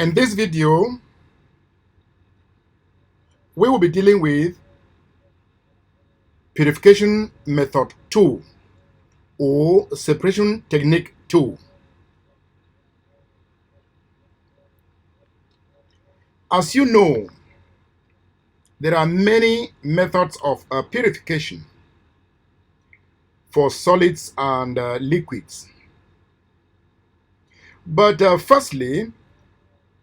In this video, we will be dealing with Purification Method 2 or Separation Technique 2. As you know, there are many methods of purification for solids and liquids. But firstly,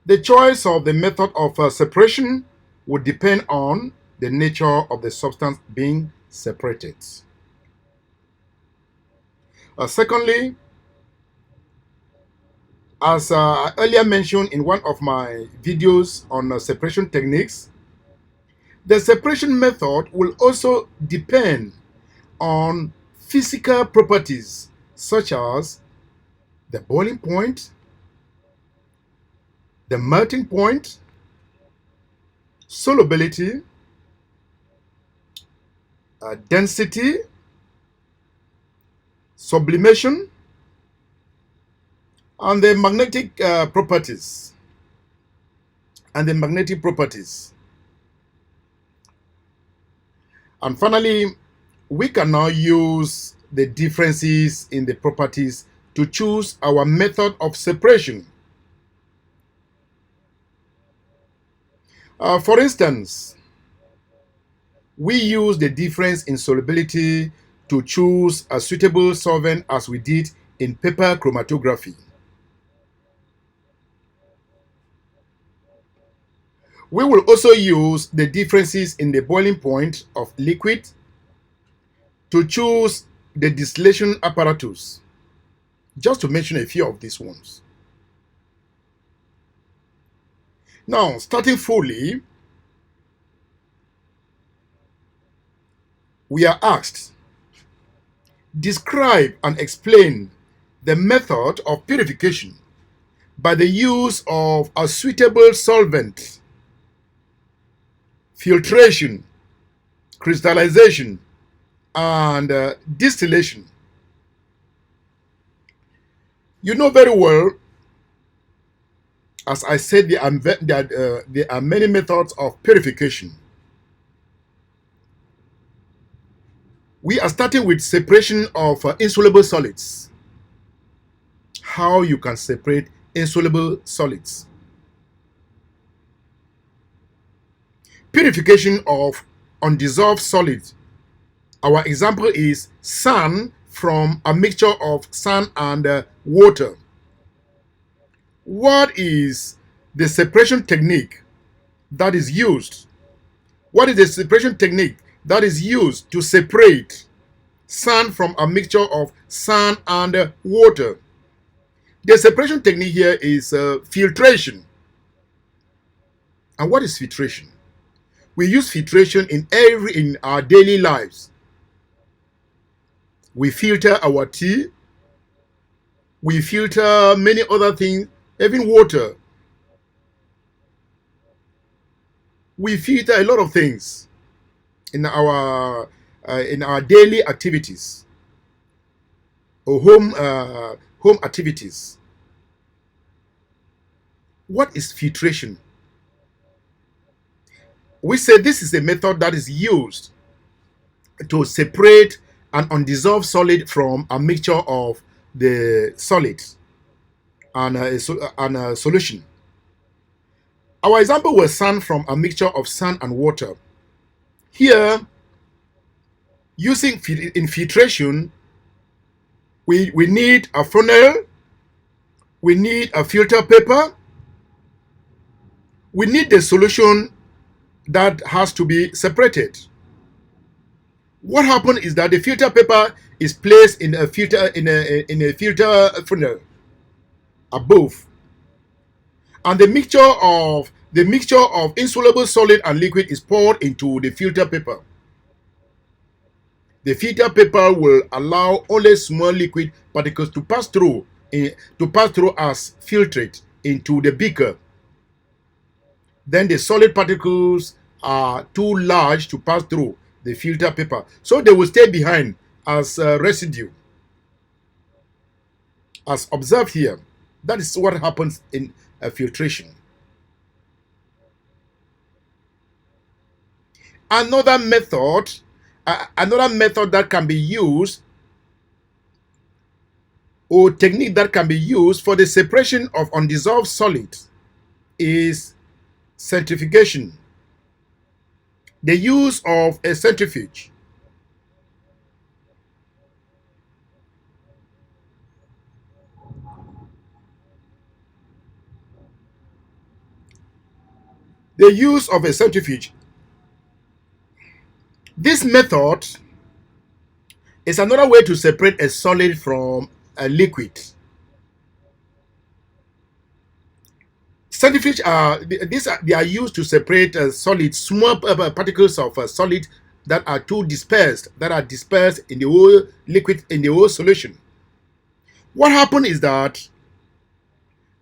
the choice of the method of separation would depend on the nature of the substance being separated. Secondly, as I earlier mentioned in one of my videos on separation techniques, the separation method will also depend on physical properties such as the boiling point, the melting point, solubility, density, sublimation, and the magnetic properties. And finally, we can now use the differences in the properties to choose our method of separation. For instance, we use the difference in solubility to choose a suitable solvent as we did in paper chromatography. We will also use the differences in the boiling point of liquid to choose the distillation apparatus, just to mention a few of these ones. Now, starting fully, we are asked, describe and explain the method of purification by the use of a suitable solvent, filtration, crystallization, and distillation. You know very well, as I said, there are many methods of purification. We are starting with separation of insoluble solids. How you can separate insoluble solids. Purification of undissolved solids. Our example is sand from a mixture of sand and water. What is the separation technique that is used? What is the separation technique that is used to separate sand from a mixture of sand and water? The separation technique here is filtration. And what is filtration? We use filtration in our daily lives. We filter our tea. We filter many other things, even water. We filter a lot of things in our daily activities or home activities. What is filtration? We say this is a method that is used to separate an undissolved solid from a mixture of the solid and a solution. Our example was sand from a mixture of sand and water. Here, using filtration, we need a funnel, we need a filter paper, we need the solution that has to be separated. What happened is that the filter paper is placed in a filter funnel above, and the mixture of insoluble solid and liquid is poured into the filter paper. The filter paper will allow only small liquid particles to pass through as filtrate into the beaker. Then the solid particles are too large to pass through the filter paper, so they will stay behind as residue. As observed here, that is what happens in filtration. Another method, that can be used, or technique that can be used for the separation of undissolved solids, is centrifugation. The use of a centrifuge. The use of a centrifuge. This method is another way to separate a solid from a liquid. Centrifuge they are used to separate solid, small particles of solid that are dispersed in the whole liquid, in the whole solution. What happens is that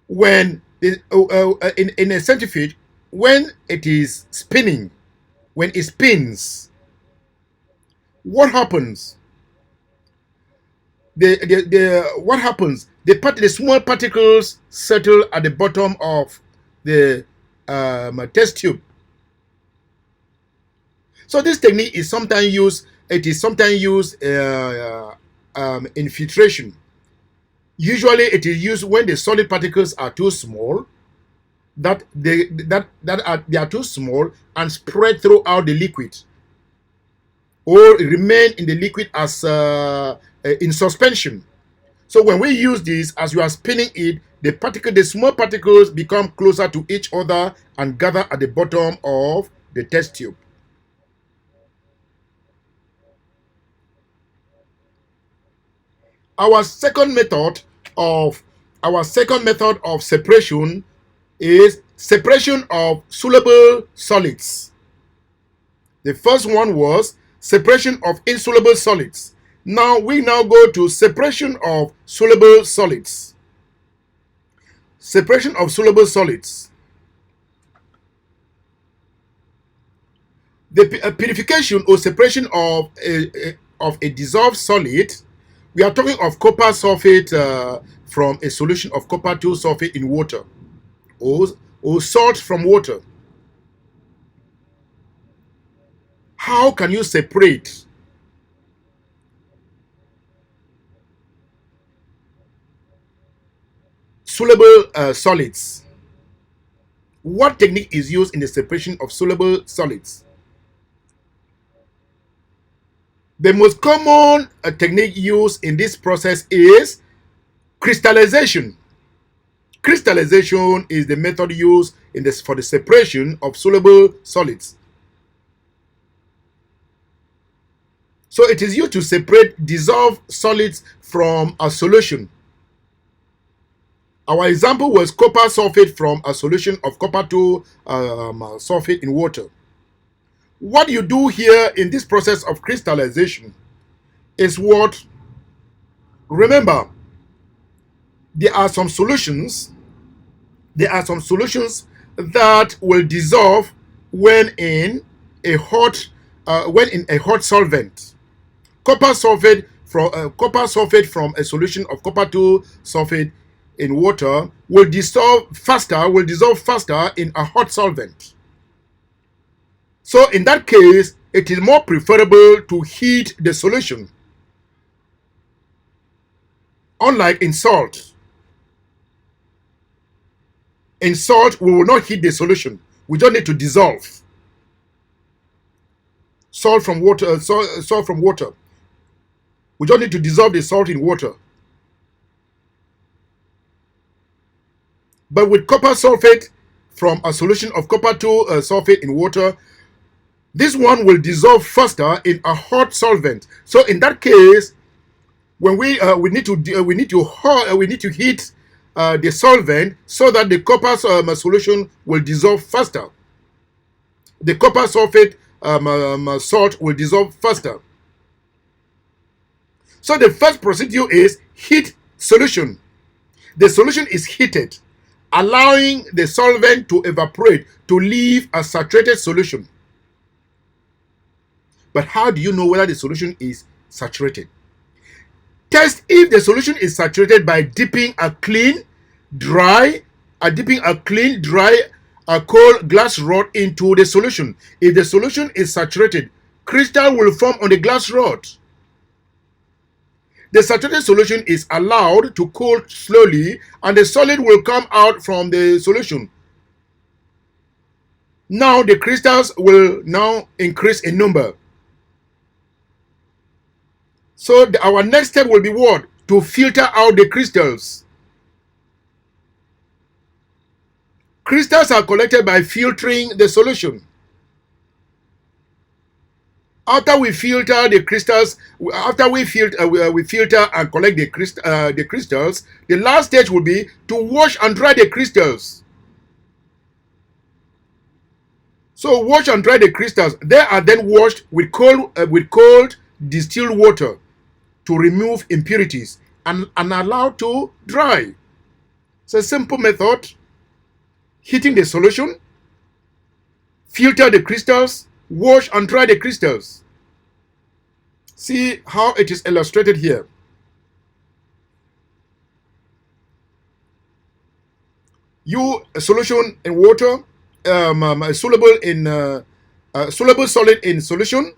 when in a centrifuge, when it is spinning, when it spins, what happens? What happens? The small particles settle at the bottom of the test tube. So this technique is sometimes used. It is sometimes used in filtration. Usually, it is used when the solid particles are too small, they are too small and spread throughout the liquid, or remain in the liquid as in suspension. So when we use this, as you are spinning it, the small particles become closer to each other and gather at the bottom of the test tube. Our second method of separation is separation of soluble solids. The first one was separation of insoluble solids. Now we go to separation of soluble solids. Separation of soluble solids. The purification or separation of a dissolved solid. We are talking of copper sulfate from a solution of copper 2 sulfate in water, or salt from water. How can you separate soluble solids? What technique is used in the separation of soluble solids? The most common technique used in this process is crystallization. Crystallization is the method used for the separation of soluble solids. So it is used to separate dissolved solids from a solution. Our example was copper sulfate from a solution of copper 2 sulfate in water. What you do here in this process of crystallization is what? Remember, there are some solutions that will dissolve when in a hot solvent. Copper sulfate from a solution of copper 2 sulfate in water will dissolve faster in a hot solvent. So in that case, it is more preferable to heat the solution. Unlike in salt. In salt, we will not heat the solution. We just need to dissolve. Salt from water. We just need to dissolve the salt in water. But with copper sulfate from a solution of copper 2 sulfate in water, this one will dissolve faster in a hot solvent. So in that case, when we need to heat the solvent so that the copper solution will dissolve faster. The copper sulfate salt will dissolve faster. So the first procedure is heat solution. The solution is heated, allowing the solvent to evaporate to leave a saturated solution. But how do you know whether the solution is saturated? Test if the solution is saturated by dipping a clean, dry a cold glass rod into the solution. If the solution is saturated, crystal will form on the glass rod. The saturated solution is allowed to cool slowly, and the solid will come out from the solution. Now the crystals will now increase in number. So our next step will be what? To filter out the crystals. Crystals are collected by filtering the solution. After we filter the crystals, after we filter and collect the crystals, the last stage will be to wash and dry the crystals. So wash and dry the crystals. They are then washed with cold distilled water to remove impurities and allowed to dry. It's a simple method. Heating the solution, filter the crystals, wash and dry the crystals. See how it is illustrated here. A solution in water, soluble solid in solution.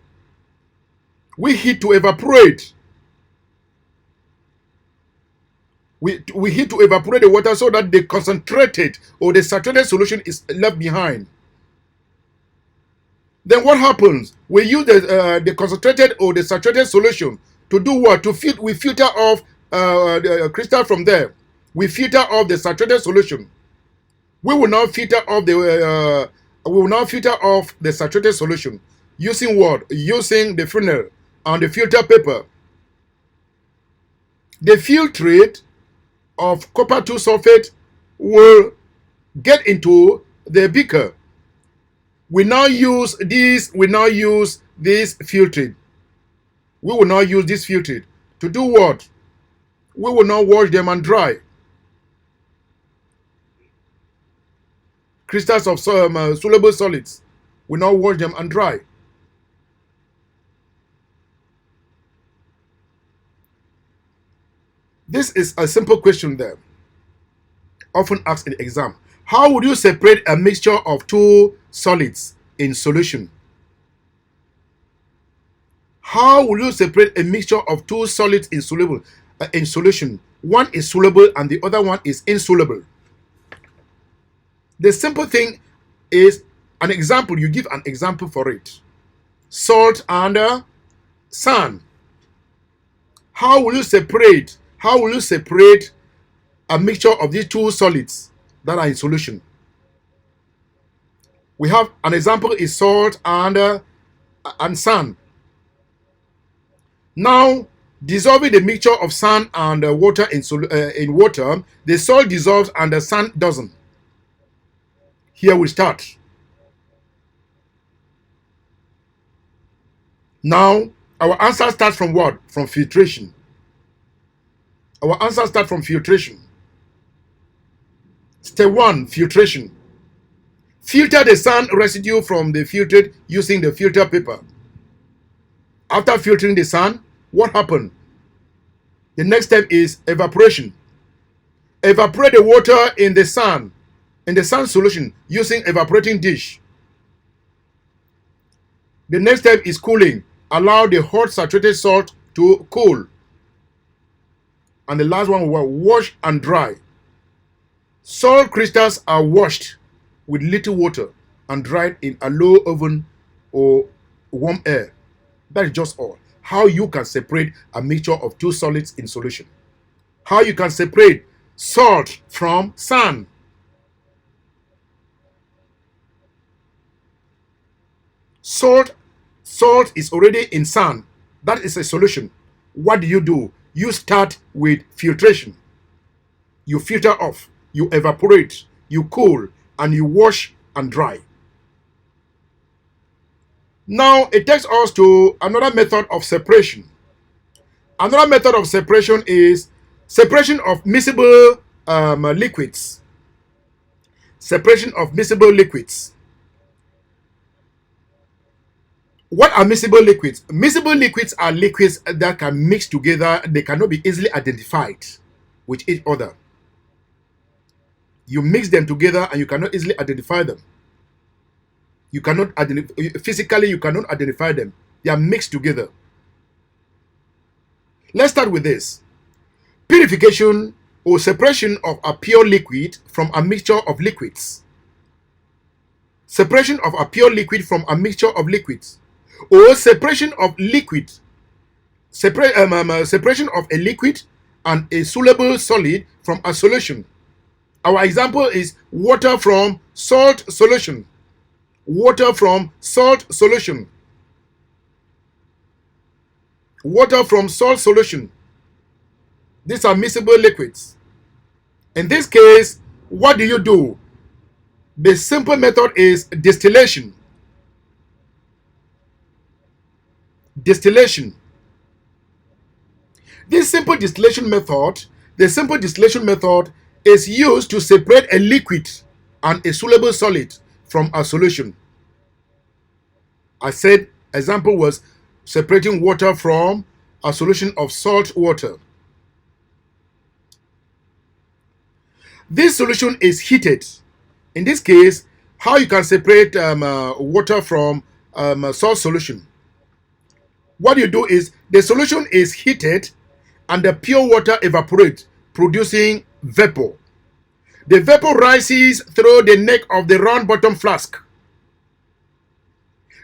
We heat to evaporate. We heat to evaporate the water so that the concentrated or the saturated solution is left behind. Then what happens? We use the concentrated or the saturated solution to do what? We filter off the crystal from there. We filter off the saturated solution. We will now filter off the saturated solution using what? Using the funnel and the filter paper. The filtrate of copper 2 sulfate will get into the beaker. We now use this filtrate. We will now use this filtrate to do what? We will now wash them and dry. Crystals of soluble solids. We now wash them and dry. This is a simple question there, often asked in the exam. How would you separate a mixture of two solids in solution? How will you separate a mixture of two solids in solution? One is soluble and the other one is insoluble. The simple thing is an example. You give an example for it. Salt and sand. How will you separate a mixture of these two solids that are in solution? We have an example is salt and sand. Now, dissolving the mixture of sand and water in water, the salt dissolves and the sand doesn't. Here we start. Now, our answer starts from what? From filtration. Our answer starts from filtration. Step 1, filtration. Filter the sand residue from the filtrate using the filter paper. After filtering the sand, what happened? The next step is evaporation. Evaporate the water in the sand solution using evaporating dish. The next step is cooling. Allow the hot saturated salt to cool. And the last one will wash and dry. Salt crystals are washed with little water and dried in a low oven or warm air. That is just all. How you can separate a mixture of two solids in solution. How you can separate salt from sand. Salt is already in sand. That is a solution. What do? You start with filtration. You filter off, you evaporate, you cool, and you wash and dry. Now it takes us to another method of separation. Another method of separation is separation of miscible liquids. Separation of miscible liquids. What are miscible liquids? Miscible liquids are liquids that can mix together. They cannot be easily identified with each other. You mix them together and you cannot easily identify them. You cannot physically, you cannot identify them. They are mixed together. Let's start with this. Purification or separation of a pure liquid from a mixture of liquids. Separation of a pure liquid from a mixture of liquids. Or separation of liquid. Separation of a liquid and a soluble solid from a solution. Our example is water from salt solution. Water from salt solution. Water from salt solution. These are miscible liquids. In this case, what do you do? The simple method is distillation. Distillation. This simple distillation method, the simple distillation method is used to separate a liquid and a soluble solid from a solution. I said example was separating water from a solution of salt water. This solution is heated. In this case, how you can separate water from salt solution? What you do is the solution is heated and the pure water evaporates, producing vapor. The vapor rises through the neck of the round bottom flask.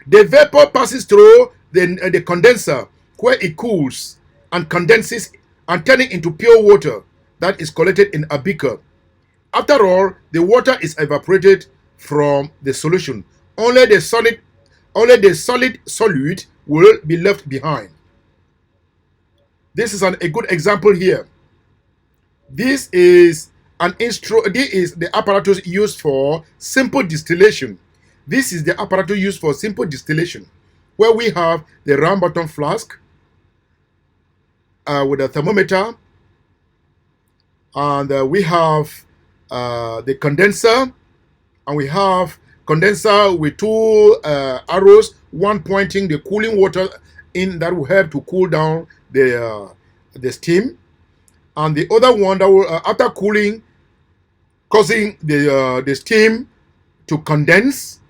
The vapor passes through the condenser where it cools and condenses and turning into pure water that is collected in a beaker. After all, the water is evaporated from the solution. Only the solid solute will be left behind. This is a good example here. This is the apparatus used for simple distillation. This is the apparatus used for simple distillation, where we have the round bottom flask with a thermometer, and we have the condenser, and we have condenser with two arrows, one pointing the cooling water in that will help to cool down the steam, and the other one that will after cooling causing the steam to condense.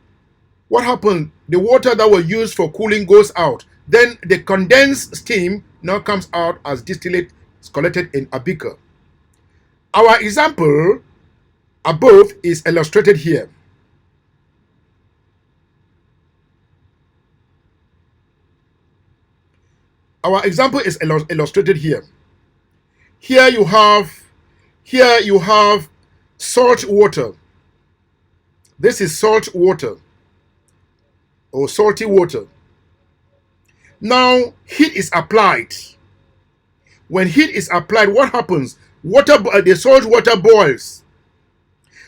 What happened? The water that was used for cooling goes out. Then the condensed steam now comes out as distillate collected in a beaker. Our example above is illustrated here. Our example is illustrated here. Here you have salt water. This is salt water or salty water. Now heat is applied. When heat is applied, what happens? The salt water boils.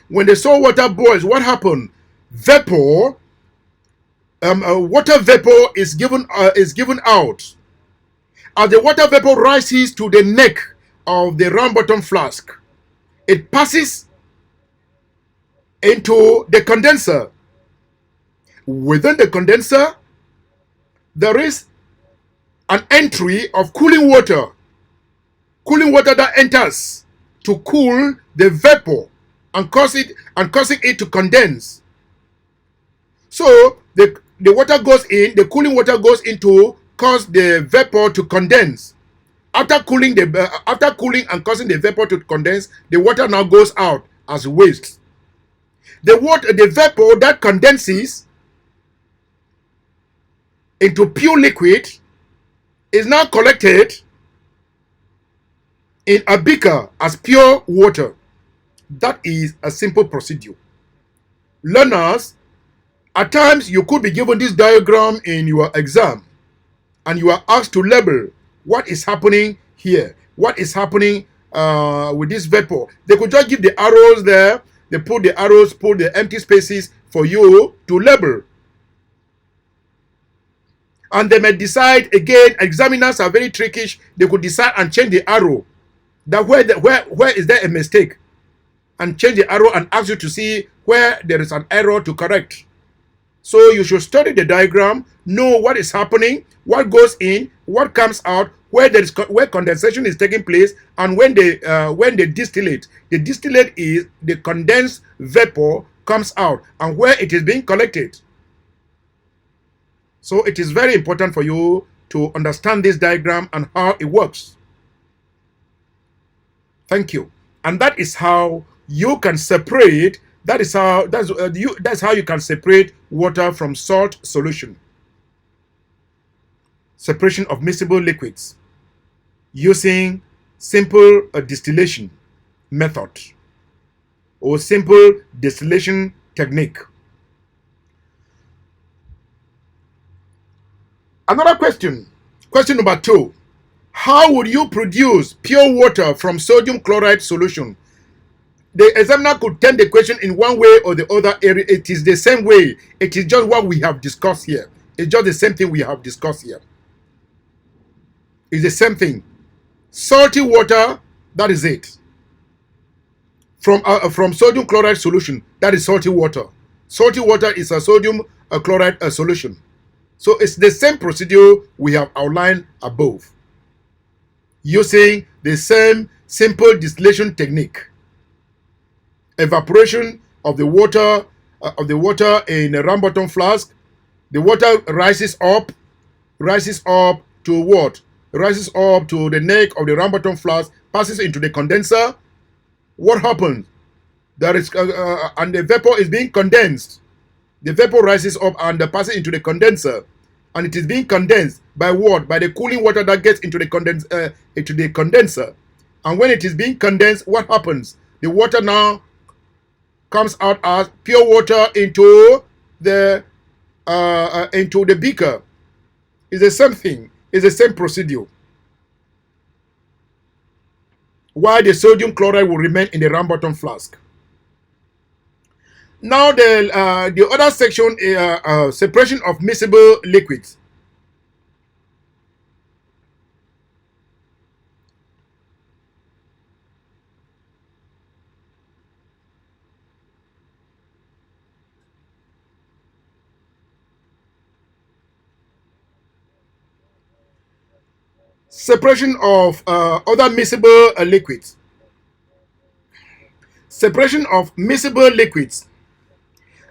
When the salt water boils, what happens? Vapor, water vapor is given out. As the water vapor rises to the neck of the round bottom flask, it passes into the condenser. Within the condenser, there is an entry of cooling water that enters to cool the vapor and causing it to condense. So the water goes in, the cooling water goes in to cause the vapor to condense. After cooling and causing the vapor to condense, the water now goes out as waste. The vapor that condenses into pure liquid is now collected in a beaker as pure water. That is a simple procedure. Learners, at times you could be given this diagram in your exam and you are asked to label what is happening here, what is happening with this vapor. They could just give the arrows there, they put the arrows, put the empty spaces for you to label. And they may decide, again, examiners are very trickish, they could decide and change the arrow. That where is there a mistake? And change the arrow and ask you to see where there is an error to correct. So you should study the diagram, know what is happening, what goes in, what comes out, where condensation is taking place, and when they distillate, is the condensed vapor comes out and where it is being collected. So it is very important for you to understand this diagram and how it works. Thank you. And that is how you can separate. That's how you can separate water from salt solution. Separation of miscible liquids using simple distillation method or simple distillation technique. Another question number 2. How would you produce pure water from sodium chloride solution? The examiner could turn the question in one way or the other. It is the same way. It is just what we have discussed here. It's just the same thing we have discussed here. It's the same thing. Salty water, that is it. From sodium chloride solution, that is salty water. Salty water is a sodium chloride solution. So it's the same procedure we have outlined above, using the same simple distillation technique. Evaporation of the water in a round bottom flask. The water rises up to what? Rises up to the neck of the round bottom flask, passes into the condenser. What happens? There is and the vapor is being condensed. The vapor rises up and passes into the condenser, and it is being condensed by what? By the cooling water that gets into the condenser. And when it is being condensed, what happens? The water now comes out as pure water into the beaker. It's the same thing. It's the same procedure. While the sodium chloride will remain in the round bottom flask. Now the other section is separation of miscible liquids. Separation of other miscible liquids. Separation of miscible liquids.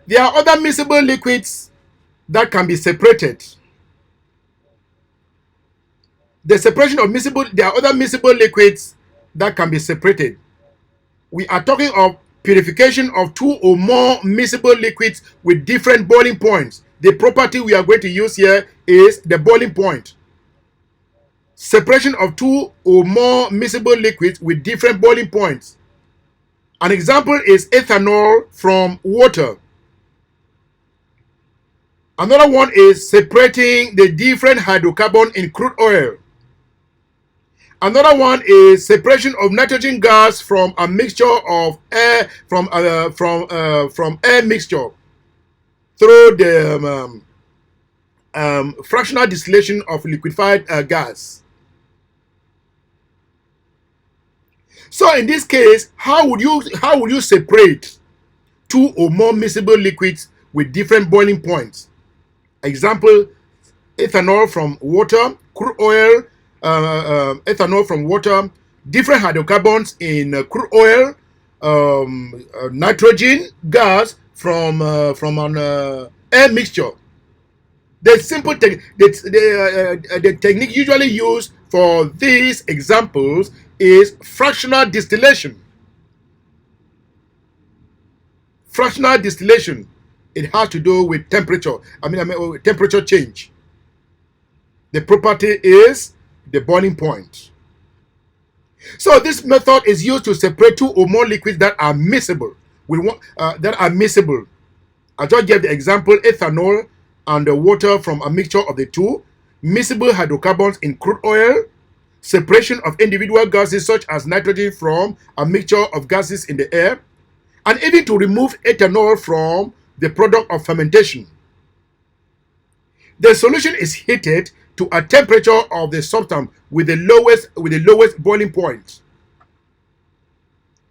There are other miscible liquids that can be separated. The separation of there are other miscible liquids that can be separated. We are talking of purification of 2 or more miscible liquids with different boiling points. The property we are going to use here is the boiling point. Separation of 2 or more miscible liquids with different boiling points. An example is ethanol from water. Another one is separating the different hydrocarbon in crude oil. Another one is separation of nitrogen gas from a mixture of air from air mixture through the fractional distillation of liquefied gas. So in this case, how would you separate 2 or more miscible liquids with different boiling points? Example, ethanol from water, crude oil, ethanol from water, different hydrocarbons in crude oil, nitrogen gas from an air mixture. The simple the technique usually used for these examples is fractional distillation. Fractional distillation. It has to do with temperature. Temperature change. The property is the boiling point. So this method is used to separate 2 or more liquids that are miscible. I just gave the example ethanol and the water from a mixture of the two. Miscible hydrocarbons in crude oil. Separation of individual gases such as nitrogen from a mixture of gases in the air. And even to remove ethanol from the product of fermentation. The solution is heated to a temperature of the substance with the lowest boiling point.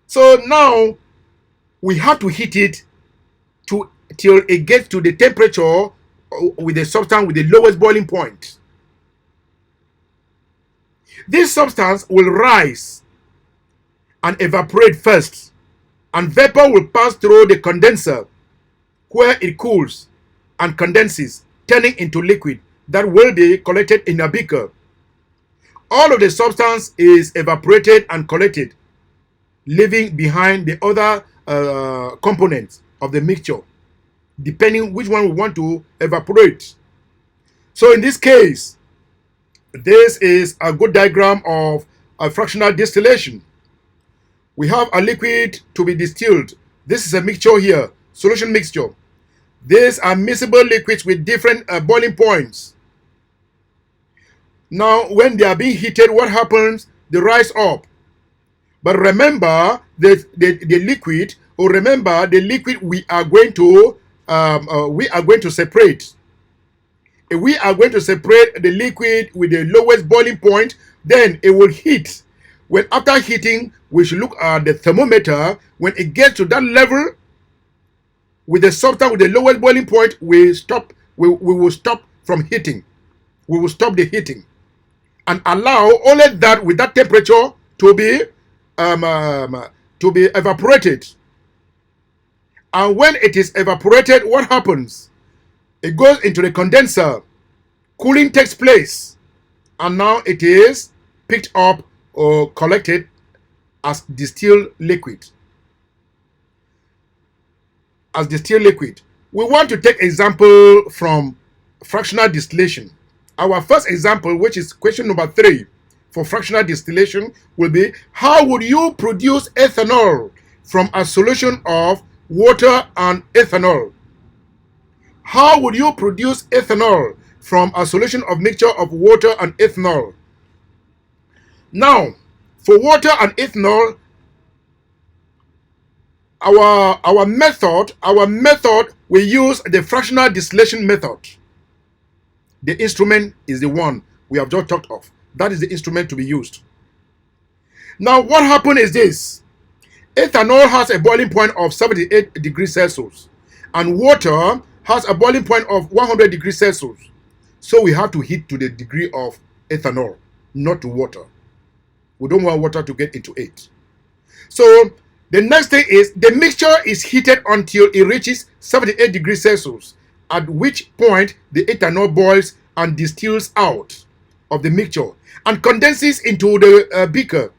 So now we have to heat it till it gets to the temperature with the substance with the lowest boiling point. This substance will rise and evaporate first, and vapor will pass through the condenser where it cools and condenses, turning into liquid that will be collected in a beaker. All of the substance is evaporated and collected, leaving behind the other components of the mixture, depending which one we want to evaporate. So in this case, this is a good diagram of a fractional distillation. We have a liquid to be distilled. This is a mixture here, solution mixture. These are miscible liquids with different boiling points. Now, when they are being heated, what happens? They rise up. But remember the liquid, or remember the liquid we are going to separate. If we are going to separate the liquid with the lowest boiling point, then it will heat. When after heating, we should look at the thermometer. When it gets to that level, with the substance with the lowest boiling point, we will stop from heating. We will stop the heating and allow only that with that temperature to be evaporated. And when it is evaporated, what happens? It goes into the condenser. Cooling takes place, and now it is picked up or collected as distilled liquid. We want to take example from fractional distillation. Our first example, which is question number 3 for fractional distillation, will be: how would you produce ethanol from a solution of water and ethanol? How would you produce ethanol from a solution of mixture of water and ethanol? Now, for water and ethanol, our method, we use the fractional distillation method. The instrument is the one we have just talked of. That is the instrument to be used. Now, what happened is this: ethanol has a boiling point of 78 degrees Celsius, and water has a boiling point of 100 degrees Celsius. So we have to heat to the degree of ethanol, not to water. We don't want water to get into it. So the next thing is the mixture is heated until it reaches 78 degrees Celsius, at which point the ethanol boils and distills out of the mixture and condenses into the beaker.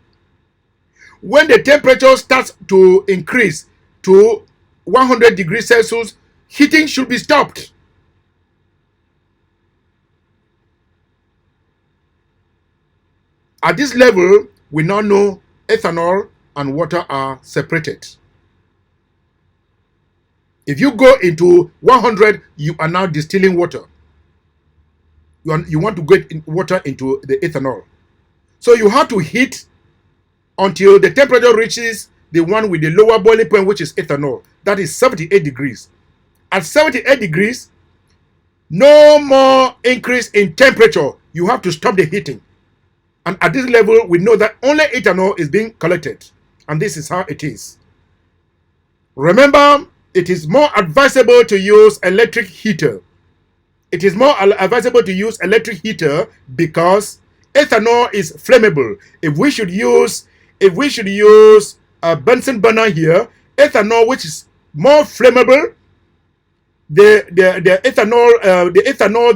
When the temperature starts to increase to 100 degrees Celsius, heating should be stopped. At this level, we now know ethanol and water are separated. If you go into 100, you are now distilling water. You want to get water into the ethanol. So you have to heat until the temperature reaches the one with the lower boiling point, which is ethanol. That is 78 degrees. At 78 degrees, no more increase in temperature. You have to stop the heating. And at this level, we know that only ethanol is being collected. And this is how it is. Remember, it is more advisable to use electric heater. It is more advisable to use electric heater because ethanol is flammable. If we should use a Bunsen burner here, ethanol, which is more flammable, the ethanol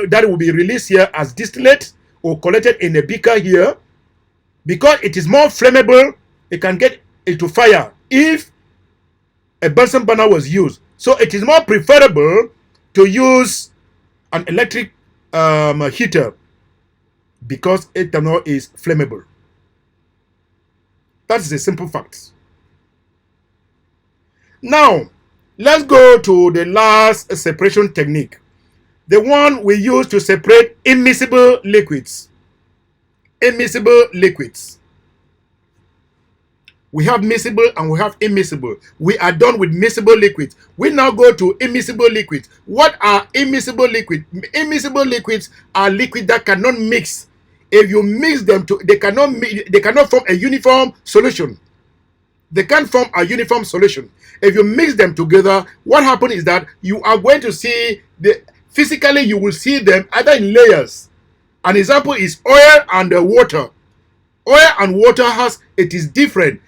that will be released here as distillate or collected in a beaker here, because it is more flammable, it can get into fire if a Bunsen burner was used. So it is more preferable to use an electric heater because ethanol is flammable. That is a simple fact. Now, let's go to the last separation technique, the one we use to separate immiscible liquids. Immiscible liquids. We have miscible and we have immiscible. We are done with miscible liquids. We now go to immiscible liquids. What are immiscible liquids? Immiscible liquids are liquids that cannot mix. If you mix them, they cannot form a uniform solution. They can't form a uniform solution. If you mix them together, what happens is that you are going to see physically you will see them either in layers. An example is oil and water. Oil and water it is different.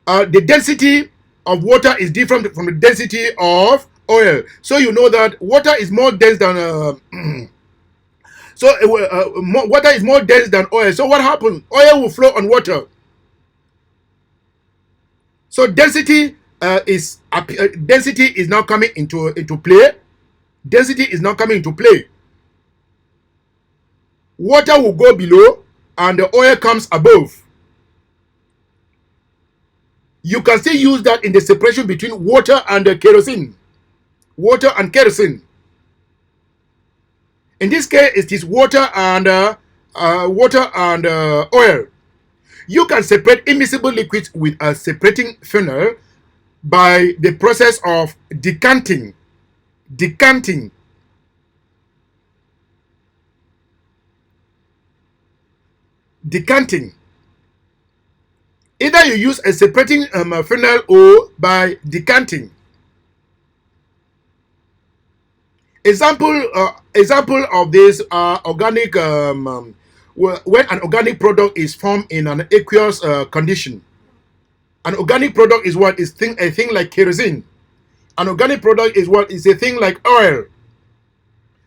The density of water is different from the density of oil. So you know that water is more dense than water is more dense than oil. So what happens? Oil will flow on water. So density is now coming into play. Density is now coming into play. Water will go below and the oil comes above. You can still use that in the separation between water and kerosene. Water and kerosene. In this case, it is water and oil. You can separate immiscible liquids with a separating funnel by the process of decanting. Decanting. Decanting. Either you use a separating funnel or by decanting. Example of this are organic. When an organic product is formed in an aqueous condition. An organic product is what is a thing like kerosene. An organic product is what is a thing like oil.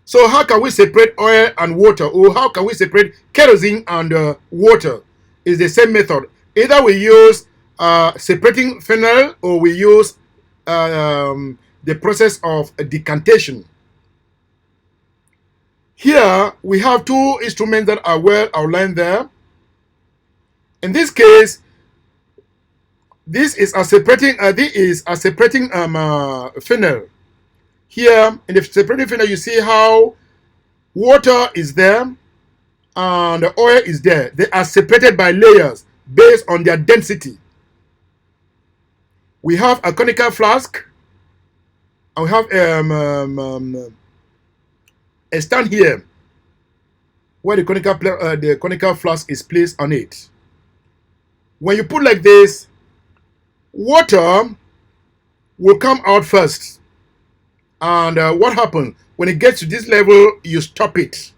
So how can we separate oil and water, or how can we separate kerosene and water? It's the same method. Either we use separating funnel or we use the process of decantation. Here we have two instruments that are well outlined there. In this case, this is a separating funnel. Here in the separating funnel, you see how water is there and the oil is there. They are separated by layers based on their density. We have a conical flask, and we have a stand here where the conical flask is placed on it. When you put like this, water will come out first. And what happens? When it gets to this level, you stop it.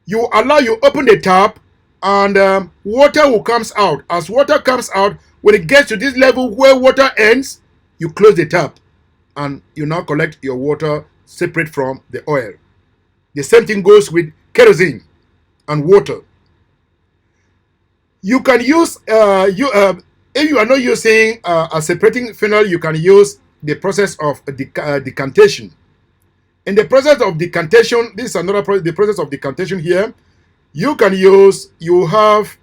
You open the tap, and water will comes out. As water comes out, when it gets to this level where water ends, you close the tap. And you now collect your water separate from the oil. The same thing goes with kerosene and water. You can use, if you are not using a separating funnel, you can use the process of decantation. In the process of decantation, this is another process, the process of decantation here. You can use, you have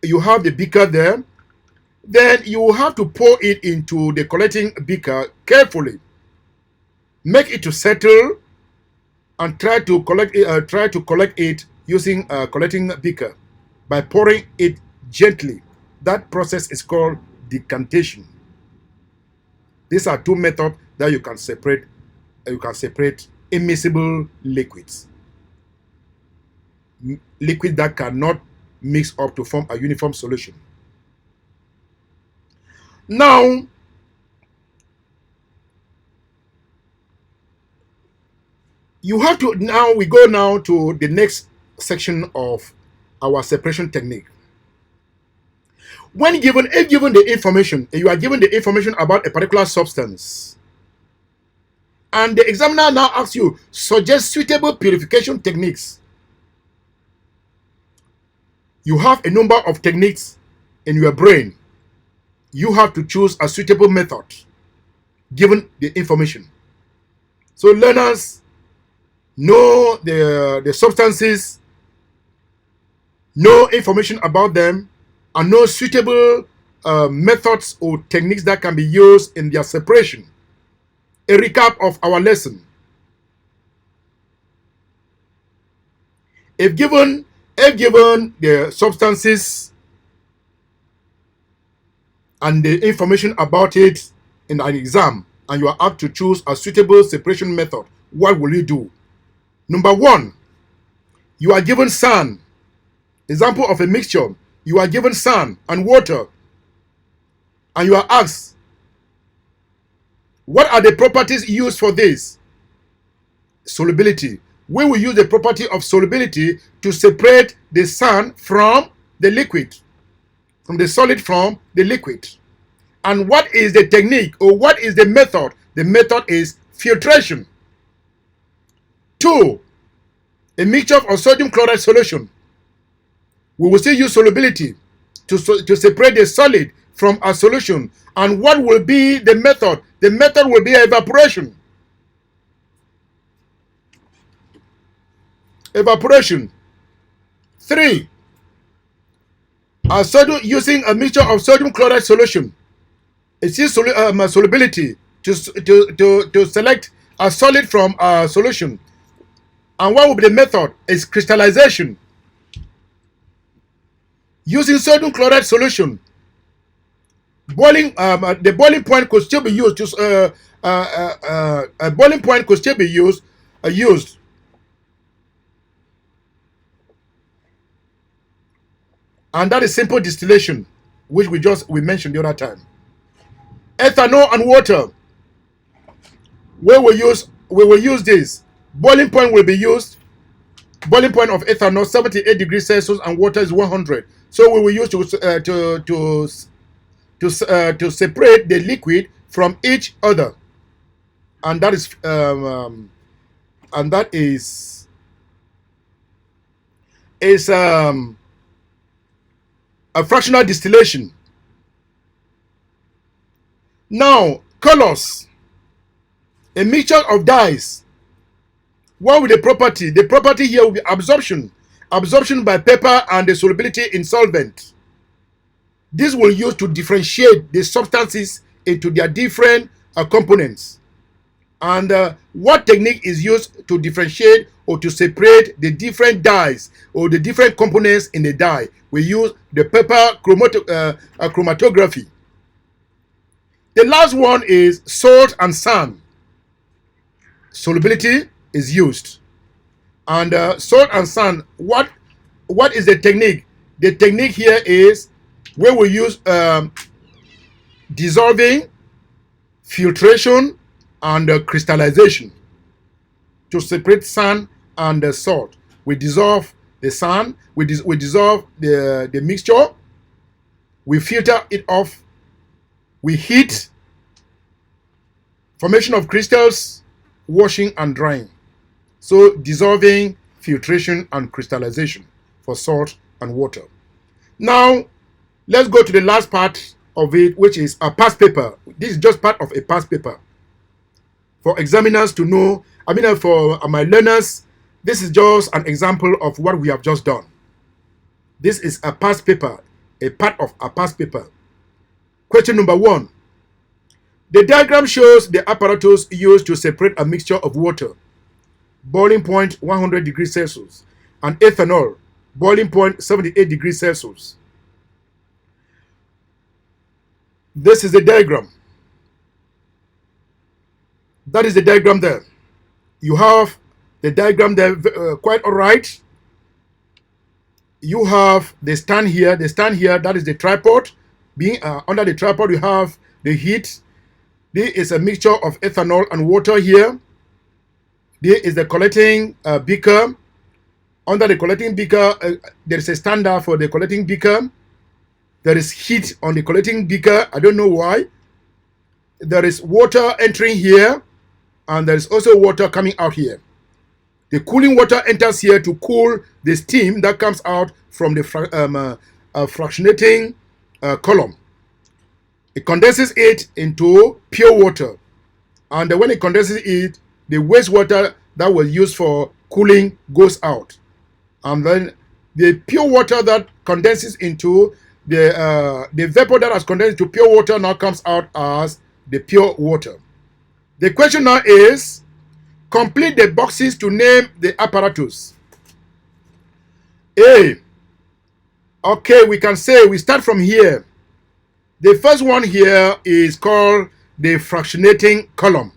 the beaker there. Then you have to pour it into the collecting beaker carefully. Make it to settle and try to collect it using a collecting beaker by pouring it gently. That process is called decantation. These are two methods that you can separate. You can separate immiscible liquids, liquid that cannot mix up to form a uniform solution. Now, you have to, now we go now to the next section of our separation technique. If given the information, you are given the information about a particular substance, and the examiner now asks you, suggest suitable purification techniques. You have a number of techniques in your brain. You have to choose a suitable method given the information. So learners know the substances, know information about them, and know suitable methods or techniques that can be used in their separation. A recap of our lesson. If given the substances and the information about it in an exam, and you are asked to choose a suitable separation method, what will you do? Number one, you are given sand. Example of a mixture. You are given sand and water, and you are asked, what are the properties used for this? Solubility. we will use the property of solubility to separate the sand from the liquid, from the solid from the liquid. And what is the technique, or what is the method? The method is filtration. 2. A mixture of sodium chloride solution. We will still use solubility to separate the solid from a solution. And what will be the method? The method will be evaporation. Evaporation. 3. Using a mixture of sodium chloride solution. It's use solubility to select a solid from a solution. And what will be the method? Is crystallization. Using sodium chloride solution, boiling the boiling point could still be used to boiling point could still be used, and that is simple distillation, which we mentioned the other time. Ethanol and water, we will use this. Boiling point will be used. Boiling point of ethanol 78 degrees Celsius and water is 100. So we will use to separate the liquid from each other, and that is a fractional distillation. Now, colors. A mixture of dyes. What will the property? The property here will be absorption. Absorption by paper and the solubility in solvent. This will use to differentiate the substances into their different components. And what technique is used to differentiate or to separate the different dyes or the different components in the dye? We use the paper chromatography. The last one is salt and sand. Solubility is used. And salt and sand, what is the technique? The technique here is where we use dissolving, filtration, and crystallization to separate sand and salt. We dissolve the sand, we dissolve the mixture, we filter it off, we heat, formation of crystals, washing and drying. So dissolving, filtration, and crystallization for salt and water. Now, let's go to the last part of it, which is a past paper. This is just part of a past paper. For examiners to know, for my learners, this is just an example of what we have just done. This is a past paper, a part of a past paper. Question number 1. The diagram shows the apparatus used to separate a mixture of water, boiling point 100 degrees Celsius, and ethanol, boiling point 78 degrees Celsius. This is the diagram. That is the diagram there. You have the diagram there, quite all right. You have the stand here. The stand here, that is the tripod. Being under the tripod, you have the heat. There is a mixture of ethanol and water here. There is the collecting beaker. Under the collecting beaker, there is a standard for the collecting beaker. There is heat on the collecting beaker. I don't know why. There is water entering here, and there is also water coming out here. The cooling water enters here to cool the steam that comes out from the fractionating column. It condenses it into pure water, and when it condenses it, the wastewater that was used for cooling goes out, and then the pure water that condenses into the vapor that has condensed into pure water now comes out as the pure water. The question now is, complete the boxes to name the apparatus. A. Okay, we can say we start from here. The first one here is called the fractionating column.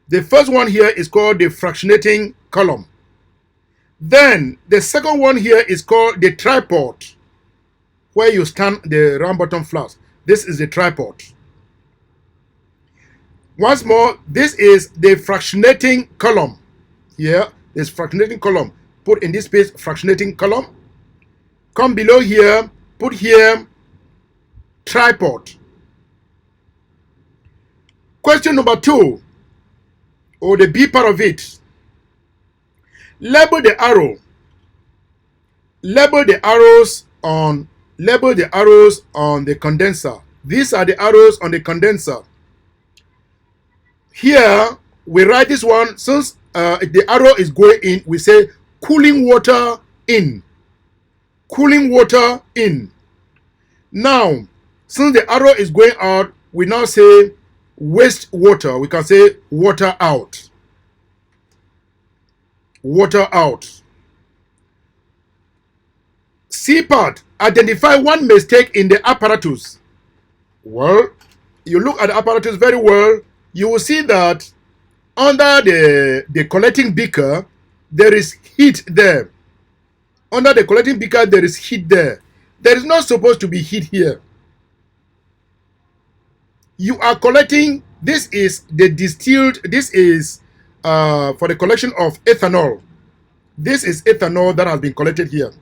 The first one here is called the fractionating column. Then the second one here is called the tripod, where you stand the round bottom flask. This is the tripod. Once more, this is the fractionating column here, There's fractionating column. Put in this space fractionating column. Come below here, put here tripod. Question number 2, or the B part of it. Label the arrow. Label the arrows on the condenser. These are the arrows on the condenser. Here we write this one. Since the arrow is going in, we say cooling water in. Cooling water in. Now, since the arrow is going out, we now say waste water. We can say water out. Water out. C part. Identify one mistake in the apparatus. Well, you look at the apparatus very well, you will see that under the collecting beaker, there is heat there. Under the collecting beaker, there is heat there. There is not supposed to be heat here. You are collecting, this is the distilled, this is for the collection of ethanol. This is ethanol that has been collected here.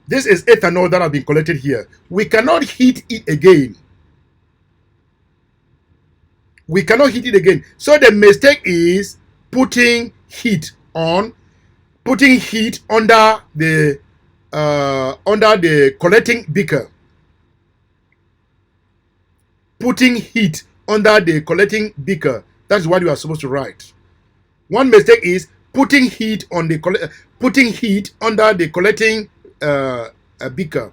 This is ethanol that has been collected here. We cannot heat it again. We cannot heat it again. So the mistake is putting heat on, putting heat under the collecting beaker. Putting heat under the collecting beaker. That's what you are supposed to write. One mistake is putting heat on the under the collecting beaker.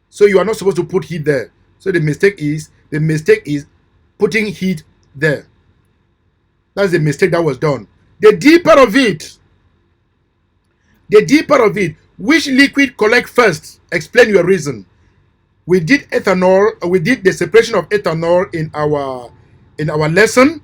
So you are not supposed to put heat there. So the mistake is putting heat there. That's the mistake that was done. The D part of it. The D part of it. Which liquid collect first? Explain your reason. We did ethanol. We did the separation of ethanol in our lesson.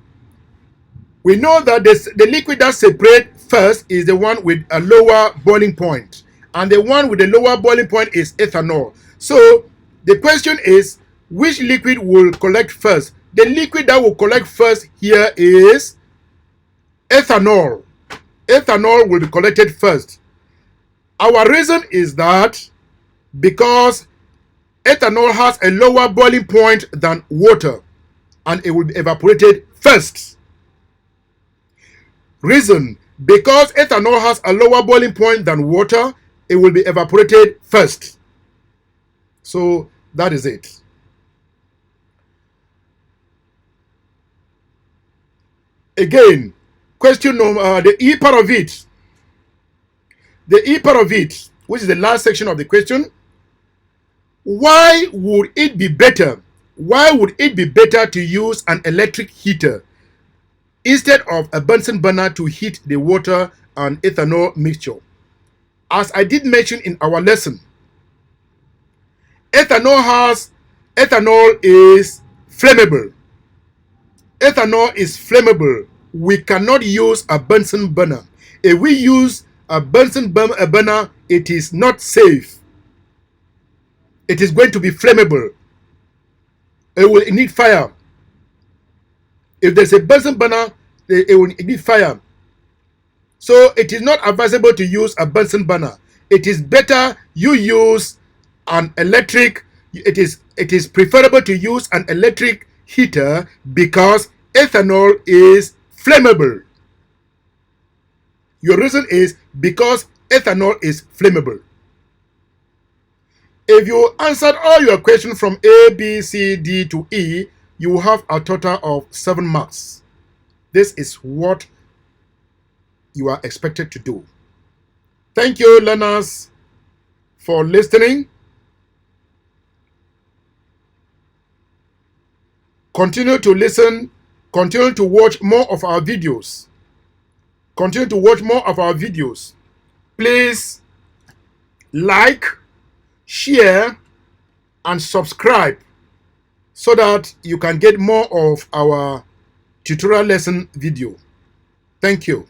We know that the liquid that separates first is the one with a lower boiling point, and the one with the lower boiling point is ethanol. So the question is, which liquid will collect first? The liquid that will collect first here is ethanol. Ethanol will be collected first. Our reason is that because ethanol has a lower boiling point than water, and it will be evaporated first. Reason: because ethanol has a lower boiling point than water, it will be evaporated first. So that is it. Again, question number the E part of it. The E part of it, which is the last section of the question. Why would it be better? Why would it be better to use an electric heater instead of a Bunsen burner to heat the water and ethanol mixture? As I did mention in our lesson, ethanol is flammable. Ethanol is flammable. We cannot use a Bunsen burner. If we use a Bunsen burner, it is not safe. It is going to be flammable. It will need fire. If there's a Bunsen burner, it will need fire. So it is not advisable to use a Bunsen burner. It is better you use an electric. It is preferable to use an electric heater because ethanol is flammable. Your reason is because ethanol is flammable. If you answered all your questions from A, B, C, D to E, you will have a total of 7 marks. This is what you are expected to do. Thank you, learners, for listening. Continue to listen. Continue to watch more of our videos. Continue to watch more of our videos. Please like, share, and subscribe so that you can get more of our tutorial lesson video. Thank you.